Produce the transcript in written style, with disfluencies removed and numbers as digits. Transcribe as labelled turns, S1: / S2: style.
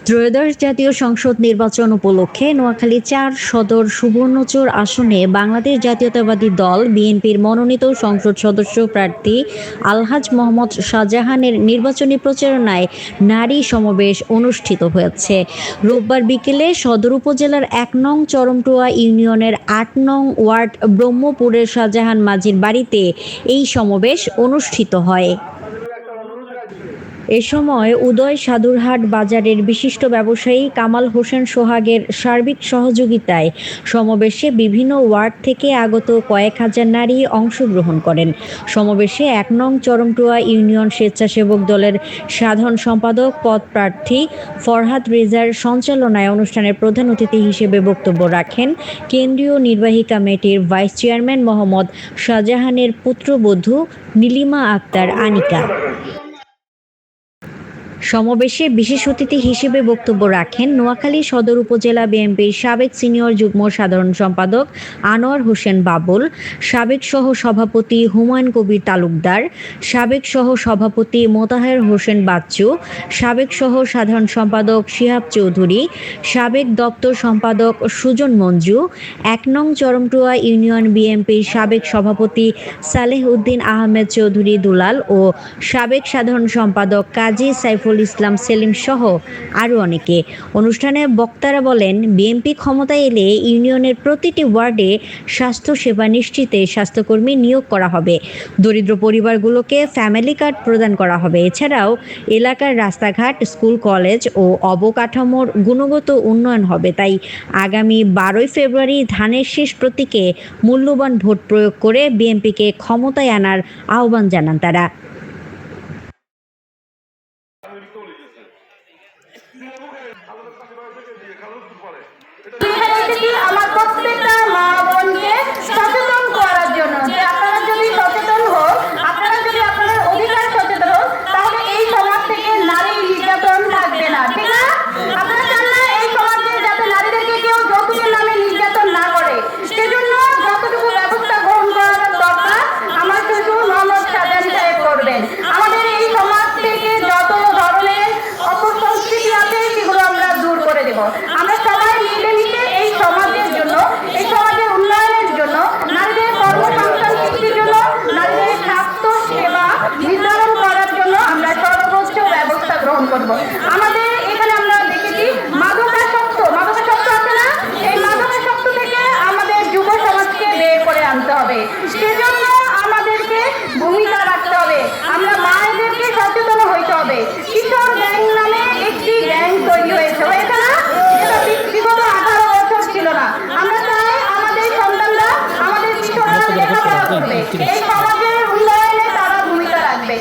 S1: ত্রয়োদশ জাতীয় সংসদ নির্বাচন উপলক্ষে নোয়াখালী ৪ সদর সুবর্ণচর আসনে বাংলাদেশ জাতীয়তাবাদী দল বিএনপির মনোনীত সংসদ সদস্য প্রার্থী আলহাজ মোহাম্মদ শাহজাহানের নির্বাচনী প্রচারণায় নারী সমাবেশ অনুষ্ঠিত হয়েছে। রোববার বিকেলে সদর উপজেলার ১ নং চরমটুয়া ইউনিয়নের ৮ নং ওয়ার্ড ব্রহ্মপুরের শাহজাহান মাঝির বাড়িতে এই সমাবেশ অনুষ্ঠিত হয়। এ সময় উদয় সাদুরহাট বাজারের বিশিষ্ট ব্যবসায়ী কামাল হোসেন সোহাগের সার্বিক সহযোগিতায় সমাবেশে বিভিন্ন ওয়ার্ড থেকে আগত কয়েক হাজার নারী অংশগ্রহণ করেন। সমাবেশে ১ নং চরমটুয়া ইউনিয়ন স্বেচ্ছাসেবক দলের সাধারণ সম্পাদক পদপ্রার্থী ফরহাদ রেজার সঞ্চালনায় অনুষ্ঠানের প্রধান অতিথি হিসেবে বক্তব্য রাখেন কেন্দ্রীয় নির্বাহী কমিটির ভাইস চেয়ারম্যান মোহাম্মদ শাহজাহানের পুত্রবধূ নীলিমা আক্তার আনিকা। সমাবেশে বিশেষ অতিথি হিসেবে বক্তব্য রাখেন নোয়াখালী সদর উপজেলা বিএনপির সাবেক সিনিয়র যুগ্ম সাধারণ সম্পাদক আনোয়ার হোসেন বাবুল, সাবেক সহ সভাপতি হুমায়ুন কবির তালুকদার, সাবেক সহ সভাপতি মোতাহার হোসেন বাচ্চু, সাবেক সহ সাধারণ সম্পাদক শিহাব চৌধুরী, সাবেক দপ্তর সম্পাদক সুজন মঞ্জু, ১ নং চরমটুয়া ইউনিয়ন বিএনপির সাবেক সভাপতি সালেহ উদ্দিন আহমেদ চৌধুরী দুলাল ও সাবেক সাধারণ সম্পাদক কাজী সাইফুল ইসলাম সেলিম সহ আরও অনেকে। অনুষ্ঠানে বক্তারা বলেন, বিএনপি ক্ষমতায় এলে ইউনিয়নের প্রতিটি ওয়ার্ডে স্বাস্থ্য সেবা নিশ্চিতে স্বাস্থ্যকর্মী নিয়োগ করা হবে। দরিদ্র পরিবারগুলোকে ফ্যামিলি কার্ড প্রদান করা হবে। এছাড়াও এলাকার রাস্তাঘাট, স্কুল, কলেজ ও অবকাঠামোর গুণগত উন্নয়ন হবে। তাই আগামী ১২ই ফেব্রুয়ারি ধানের শীষ প্রতীকে মূল্যবান ভোট প্রয়োগ করে বিএনপিকে ক্ষমতায় আনার আহ্বান জানান তারা।
S2: আমার প্রত্যেকটা মা বোনকে সচেতন করার জন্য যে আপনারা যদি সচেতন হন, আপনারা যদি আপনাদের অধিকার সচেতন হন, তাহলে এই সমাজ থেকে নারী নির্যাতন থাকবে না, ঠিক না? আপনারা চান না এই সমাজে যাতে নারীদেরকে কেউ যৌতুকের নামে নির্যাতন না করে। সেজন্য যতটুকু ব্যবস্থা গ্রহণ করার দরকার আমার শ্বশুর মোহাম্মদ শাহজাহান সাহেব করবেন। আমাদের এই সমাজ থেকে যত ধরনের অপসংস্কৃতি আছে সেগুলো আমরা দূর করে দেব। আমরা সবাই মিলেমিশে এই সমাজের জন্য, এই সমাজের উন্নয়নের জন্য, নারীদের কর্মসংস্থান সৃষ্টির জন্য, নারীদের স্বাস্থ্য সেবা নির্ধারণ করার জন্য আমরা সর্বোচ্চ ব্যবস্থা গ্রহণ করব। আমাদের এখানে আমরা দেখেছি মাদকাসক্ত আছে না, এই মাদকাসক্ত থেকে আমাদের যুব সমাজকে বের করে আনতে হবে। সেজন্য আমাদেরকে ভূমিকা রাখতে হবে। আমরা মায়েদেরকে সচেতন হইতে হবে। কিশোর গ্যাং নামে একটি গ্যাং তৈরি হয়েছে না, এটা বিগত 18 বছর ছিল না। আমরা চাই আমাদের সন্তানরা, আমাদের কিশোররা লেখাপড়া করবে, এই সমাজের উন্নয়নে তারা ভূমিকা রাখবে।